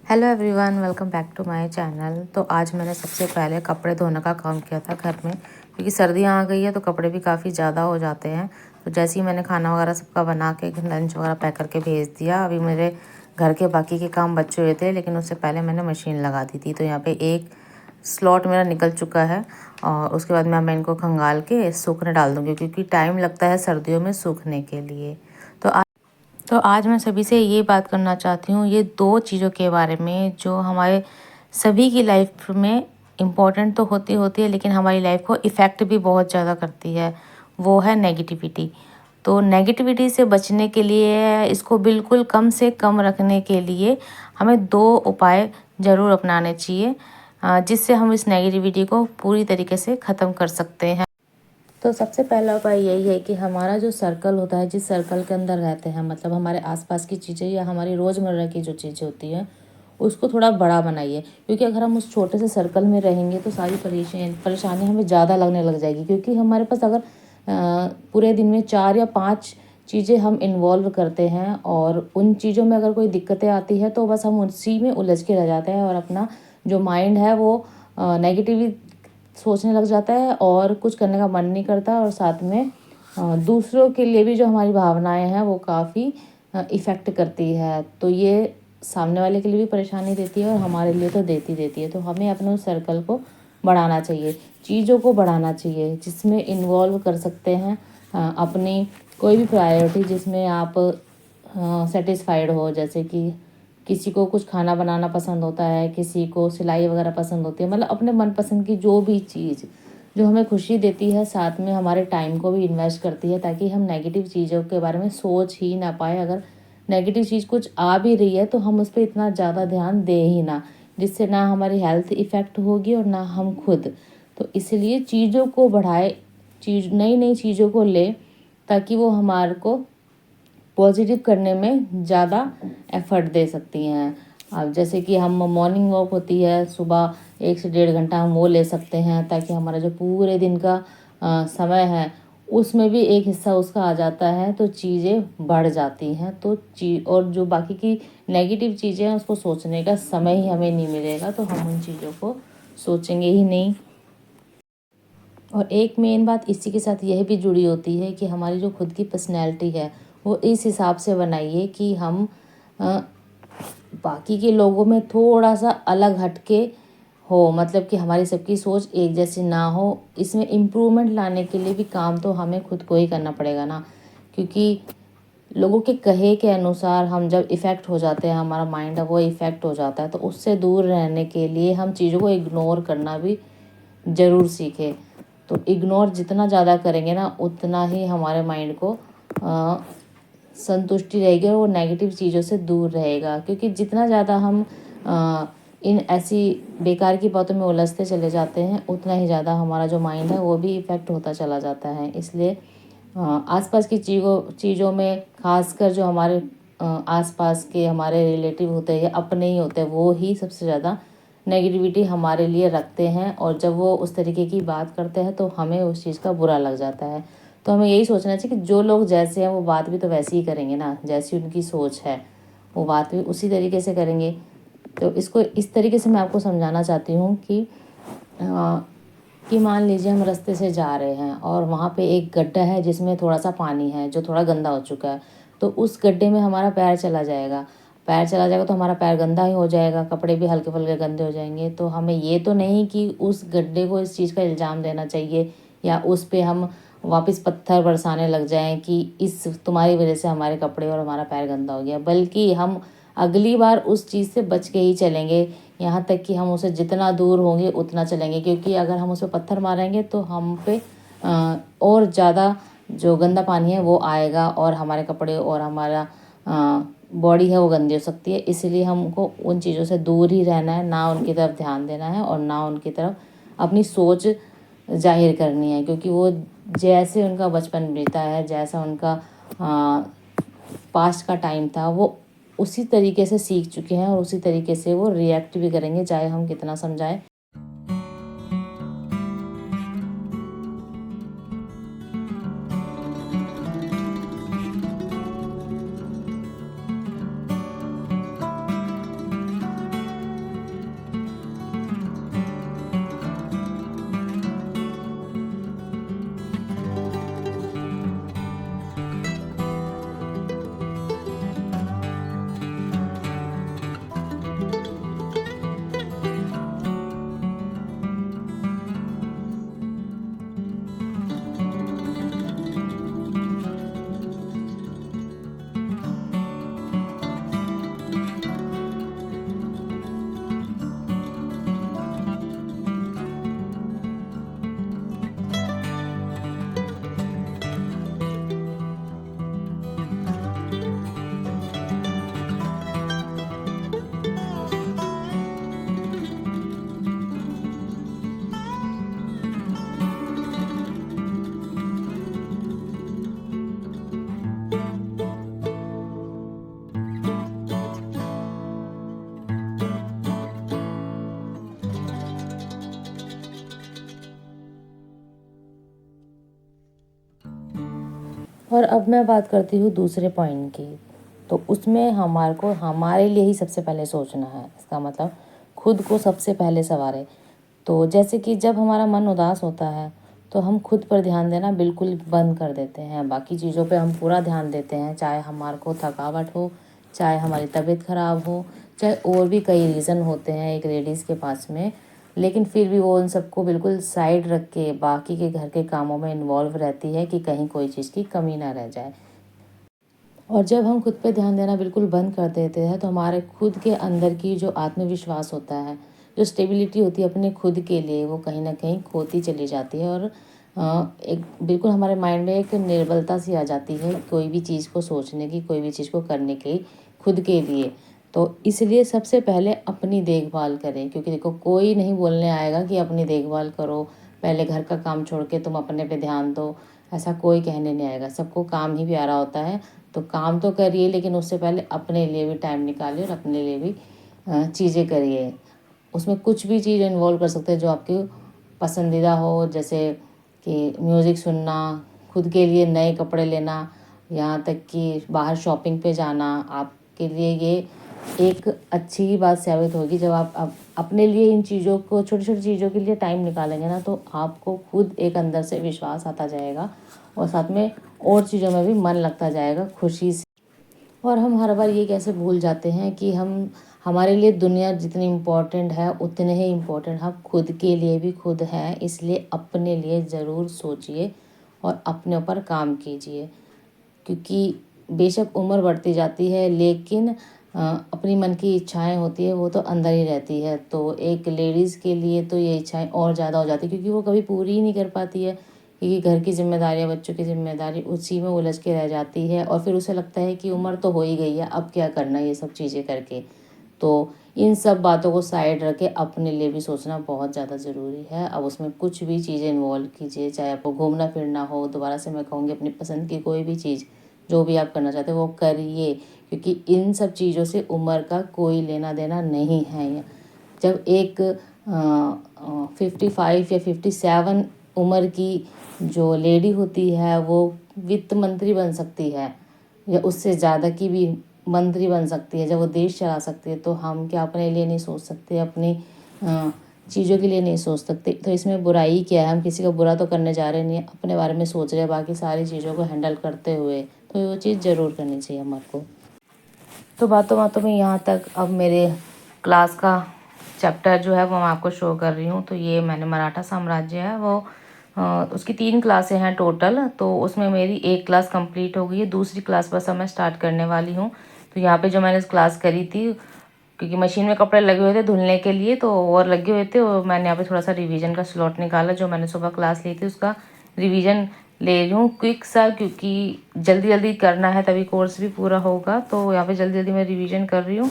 Hello everyone, welcome back to my channel. तो आज मैंने सबसे पहले कपड़े धोने का काम किया था घर में, क्योंकि सर्दियाँ आ गई है तो कपड़े भी काफ़ी ज़्यादा हो जाते हैं। तो जैसे ही मैंने खाना वगैरह सबका बना के लंच वगैरह पैक करके भेज दिया, अभी मेरे घर के बाकी के काम बचे हुए थे, लेकिन उससे पहले मैंने मशीन लगा दी थी। तो यहाँ पे एक स्लॉट मेरा निकल चुका है और उसके बाद मैं इनको खंगाल के सूखने डाल दूँगी, क्योंकि टाइम लगता है सर्दियों में सूखने के लिए। तो आज मैं सभी से ये बात करना चाहती हूँ, ये दो चीज़ों के बारे में जो हमारे सभी की लाइफ में इम्पोर्टेंट तो होती है, लेकिन हमारी लाइफ को इफ़ेक्ट भी बहुत ज़्यादा करती है। वो है नेगेटिविटी। तो नेगेटिविटी से बचने के लिए, इसको बिल्कुल कम से कम रखने के लिए हमें दो उपाय ज़रूर अपनाने चाहिए, जिससे हम इस नेगेटिविटी को पूरी तरीके से ख़त्म कर सकते हैं। तो सबसे पहला उपाय यही है कि हमारा जो सर्कल होता है, जिस सर्कल के अंदर रहते हैं, मतलब हमारे आसपास की चीज़ें या हमारी रोज़मर्रा की जो चीज़ें होती हैं, उसको थोड़ा बड़ा बनाइए। क्योंकि अगर हम उस छोटे से सर्कल में रहेंगे तो सारी परेशानी हमें ज़्यादा लगने लग जाएगी। क्योंकि हमारे पास अगर पूरे दिन में 4 या 5 चीज़ें हम इन्वॉल्व करते हैं और उन चीज़ों में अगर कोई दिक्कतें आती है तो बस हम उसी में उलझ के रह जाते हैं और अपना जो माइंड है वो नेगेटिव सोचने लग जाता है और कुछ करने का मन नहीं करता। और साथ में दूसरों के लिए भी जो हमारी भावनाएं हैं वो काफ़ी इफ़ेक्ट करती है। तो ये सामने वाले के लिए भी परेशानी देती है और हमारे लिए तो देती है। तो हमें अपने उस सर्कल को बढ़ाना चाहिए, चीज़ों को बढ़ाना चाहिए, जिसमें इन्वॉल्व कर सकते हैं अपनी कोई भी प्रायोरिटी जिसमें आप सेटिस्फाइड हो। जैसे कि किसी को कुछ खाना बनाना पसंद होता है, किसी को सिलाई वगैरह पसंद होती है, मतलब अपने मनपसंद की जो भी चीज़ जो हमें खुशी देती है, साथ में हमारे टाइम को भी इन्वेस्ट करती है, ताकि हम नेगेटिव चीज़ों के बारे में सोच ही ना पाए। अगर नेगेटिव चीज़ कुछ आ भी रही है तो हम उस पर इतना ज़्यादा ध्यान दे ही ना, जिससे ना हमारी हेल्थ इफ़ेक्ट होगी और ना हम खुद। तो इसलिए चीज़ों को बढ़ाए, नई नई चीज़ों को ले, ताकि वो हमारे को पॉजिटिव करने में ज़्यादा एफर्ट दे सकती हैं। अब जैसे कि हम मॉर्निंग वॉक होती है सुबह, 1 से 1.5 घंटा हम वो ले सकते हैं, ताकि हमारा जो पूरे दिन का समय है उसमें भी एक हिस्सा उसका आ जाता है, तो चीज़ें बढ़ जाती हैं। तो और जो बाकी की नेगेटिव चीज़ें हैं उसको सोचने का समय ही हमें नहीं मिलेगा, तो हम उन चीज़ों को सोचेंगे ही नहीं। और एक मेन बात इसी के साथ यह भी जुड़ी होती है कि हमारी जो खुद की पर्सनैलिटी है वो इस हिसाब से बनाइए कि हम बाकी के लोगों में थोड़ा सा अलग हटके हो, मतलब कि हमारी सबकी सोच एक जैसी ना हो। इसमें इम्प्रूवमेंट लाने के लिए भी काम तो हमें खुद को ही करना पड़ेगा ना, क्योंकि लोगों के कहे के अनुसार हम जब इफ़ेक्ट हो जाते हैं, हमारा माइंड है वो इफ़ेक्ट हो जाता है। तो उससे दूर रहने के लिए हम चीज़ों को इग्नोर करना भी ज़रूर सीखें। तो इग्नोर जितना ज़्यादा करेंगे ना, उतना ही हमारे माइंड को संतुष्टि रहेगी और वो नेगेटिव चीज़ों से दूर रहेगा। क्योंकि जितना ज़्यादा हम इन ऐसी बेकार की बातों में उलझते चले जाते हैं, उतना ही ज़्यादा हमारा जो माइंड है वो भी इफ़ेक्ट होता चला जाता है। इसलिए आसपास की चीज़ों में, खासकर जो हमारे आसपास के हमारे रिलेटिव होते हैं या अपने ही होते हैं, वो ही सबसे ज़्यादा नेगेटिविटी हमारे लिए रखते हैं। और जब वो उस तरीके की बात करते हैं तो हमें उस चीज़ का बुरा लग जाता है। तो हमें यही सोचना चाहिए कि जो लोग जैसे हैं वो बात भी तो वैसे ही करेंगे ना, जैसी उनकी सोच है वो बात भी उसी तरीके से करेंगे। तो इसको इस तरीके से मैं आपको समझाना चाहती हूँ कि मान लीजिए हम रास्ते से जा रहे हैं और वहाँ पे एक गड्ढा है जिसमें थोड़ा सा पानी है जो थोड़ा गंदा हो चुका है। तो उस गड्ढे में हमारा पैर चला जाएगा, तो हमारा पैर गंदा ही हो जाएगा, कपड़े भी हल्के फुल्के गंदे हो जाएंगे। तो हमें ये तो नहीं कि उस गड्ढे को इस चीज़ का इल्ज़ाम देना चाहिए या उस पर हम वापस पत्थर बरसाने लग जाएं कि इस तुम्हारी वजह से हमारे कपड़े और हमारा पैर गंदा हो गया, बल्कि हम अगली बार उस चीज़ से बच के ही चलेंगे। यहाँ तक कि हम उसे जितना दूर होंगे उतना चलेंगे, क्योंकि अगर हम उस पर पत्थर मारेंगे तो हम पे और ज़्यादा जो गंदा पानी है वो आएगा और हमारे कपड़े और हमारा बॉडी है वो गंदी हो सकती है। इसीलिए हमको उन चीज़ों से दूर ही रहना है, ना उनकी तरफ ध्यान देना है और ना उनकी तरफ अपनी सोच जाहिर करनी है। क्योंकि वो जैसे उनका बचपन बीता है, जैसा उनका पास्ट का टाइम था, वो उसी तरीके से सीख चुके हैं और उसी तरीके से वो रिएक्ट भी करेंगे, चाहे हम कितना समझाएं। और अब मैं बात करती हूँ दूसरे पॉइंट की। तो उसमें हमारे लिए ही सबसे पहले सोचना है। इसका मतलब खुद को सबसे पहले संवारें। तो जैसे कि जब हमारा मन उदास होता है तो हम खुद पर ध्यान देना बिल्कुल बंद कर देते हैं। बाकी चीज़ों पे हम पूरा ध्यान देते हैं, चाहे हमारे को थकावट हो, चाहे हमारी तबीयत ख़राब हो, चाहे और भी कई रीज़न होते हैं एक लेडीज़ के पास में। लेकिन फिर भी वो उन सबको बिल्कुल साइड रख के बाकी के घर के कामों में इन्वॉल्व रहती है कि कहीं कोई चीज़ की कमी ना रह जाए। और जब हम खुद पे ध्यान देना बिल्कुल बंद कर देते हैं तो हमारे खुद के अंदर की जो आत्मविश्वास होता है, जो स्टेबिलिटी होती है अपने खुद के लिए, वो कहीं ना कहीं खोती चली जाती है। और एक बिल्कुल हमारे माइंड में एक निर्बलता सी आ जाती है कोई भी चीज़ को सोचने की, कोई भी चीज़ को करने की खुद के लिए। तो इसलिए सबसे पहले अपनी देखभाल करें, क्योंकि देखो कोई नहीं बोलने आएगा कि अपनी देखभाल करो, पहले घर का काम छोड़ के तुम अपने पे ध्यान दो। ऐसा कोई कहने नहीं आएगा, सबको काम ही प्यारा होता है। तो काम तो करिए, लेकिन उससे पहले अपने लिए भी टाइम निकालिए और अपने लिए भी चीज़ें करिए। उसमें कुछ भी चीज़ इन्वॉल्व कर सकते हैं जो आपके पसंदीदा हो, जैसे कि म्यूज़िक सुनना, खुद के लिए नए कपड़े लेना, यहाँ तक कि बाहर शॉपिंग पे जाना। आपके लिए ये एक अच्छी ही बात साबित होगी जब आप अपने लिए इन चीज़ों को, छोटी छोटी चीज़ों के लिए टाइम निकालेंगे ना, तो आपको खुद एक अंदर से विश्वास आता जाएगा और साथ में और चीज़ों में भी मन लगता जाएगा खुशी से। और हम हर बार ये कैसे भूल जाते हैं कि हमारे लिए दुनिया जितनी इम्पोर्टेंट है उतने ही इम्पोर्टेंट हम खुद के लिए भी खुद हैं। इसलिए अपने लिए ज़रूर सोचिए और अपने ऊपर काम कीजिए, क्योंकि बेशक उम्र बढ़ती जाती है लेकिन अपनी मन की इच्छाएं होती है वो तो अंदर ही रहती है। तो एक लेडीज़ के लिए तो ये इच्छाएं और ज़्यादा हो जाती है, क्योंकि वो कभी पूरी ही नहीं कर पाती है, क्योंकि घर की जिम्मेदारियां, बच्चों की जिम्मेदारी उसी में उलझ के रह जाती है। और फिर उसे लगता है कि उम्र तो हो ही गई है, अब क्या करना ये सब चीज़ें करके। तो इन सब बातों को साइड रख के अपने लिए भी सोचना बहुत ज़्यादा ज़रूरी है। अब उसमें कुछ भी चीज़ें इन्वॉल्व कीजिए, चाहे आपको घूमना फिरना हो, दोबारा से मैं कहूँगी अपनी पसंद की कोई भी चीज़ जो भी आप करना चाहते हो वो करिए, क्योंकि इन सब चीज़ों से उम्र का कोई लेना देना नहीं है। जब एक 55 या 57 उम्र की जो लेडी होती है वो वित्त मंत्री बन सकती है, या उससे ज़्यादा की भी मंत्री बन सकती है, जब वो देश चला सकती है, तो हम क्या अपने लिए नहीं सोच सकते, अपनी चीज़ों के लिए नहीं सोच सकते? तो इसमें बुराई क्या है? हम किसी का बुरा तो करने जा रहे नहीं हैं, अपने बारे में सोच रहे हैं बाकी सारी चीज़ों को हैंडल करते हुए। तो वो चीज़ ज़रूर करनी चाहिए हमारे को। तो बातों बातों में यहाँ तक अब मेरे क्लास का चैप्टर जो है वो मैं आपको शो कर रही हूँ। तो ये मैंने मराठा साम्राज्य है वो उसकी 3 क्लासें हैं टोटल। तो उसमें मेरी एक क्लास कंप्लीट हो गई है, दूसरी क्लास बस अब मैं स्टार्ट करने वाली हूँ। तो यहाँ पे जो मैंने क्लास करी थी, क्योंकि मशीन में कपड़े लगे हुए थे धुलने के लिए तो और लगे हुए थे, और मैंने यहाँ पे थोड़ा सा रिवीजन का स्लॉट निकाला। जो मैंने सुबह क्लास ली थी उसका रिवीजन ले रही हूँ क्विक सा, क्योंकि जल्दी जल्दी करना है तभी कोर्स भी पूरा होगा। तो यहाँ पे जल्दी जल्दी मैं रिवीजन कर रही हूँ।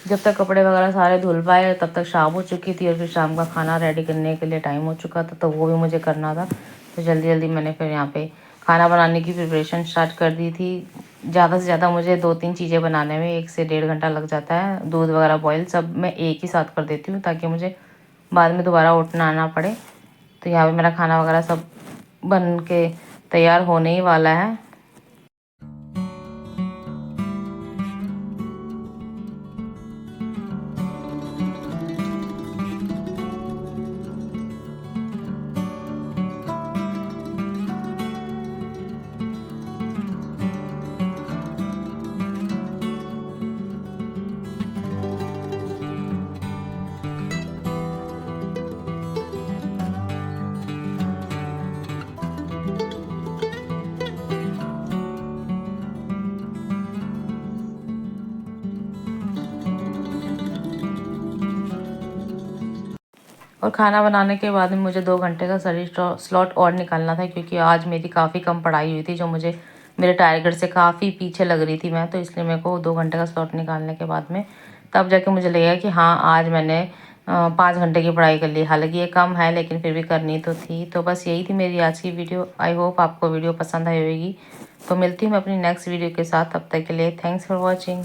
जब तक कपड़े वगैरह सारे धुल पाए तब तक शाम हो चुकी थी, और फिर शाम का खाना रेडी करने के लिए टाइम हो चुका था, तो वो भी मुझे करना था। तो जल्दी जल्दी मैंने फिर यहाँ पे खाना बनाने की प्रिपरेशन स्टार्ट कर दी थी। ज़्यादा से ज़्यादा मुझे 2-3 चीज़ें बनाने में 1 से 1.5 घंटा लग जाता है। दूध वगैरह बॉयल सब मैं एक ही साथ कर देती हूँ, ताकि मुझे बाद में दोबारा उठना आना पड़े। तो यहाँ पे मेरा खाना वगैरह सब बन के तैयार होने ही वाला है। और खाना बनाने के बाद में मुझे 2 घंटे का स्टडी स्लॉट और निकालना था, क्योंकि आज मेरी काफ़ी कम पढ़ाई हुई थी, जो मुझे मेरे टारगेट से काफ़ी पीछे लग रही थी मैं। तो इसलिए मेरे को 2 घंटे का स्लॉट निकालने के बाद में तब जाके मुझे लगेगा कि हाँ आज मैंने 5 घंटे की पढ़ाई कर ली। हालांकि ये कम है लेकिन फिर भी करनी तो थी। तो बस यही थी मेरी आज की वीडियो। आई होप आपको वीडियो पसंद आई होगी। तो मिलती हूँ मैं अपनी नेक्स्ट वीडियो के साथ, तब तक के लिए थैंक्स फॉर वॉचिंग।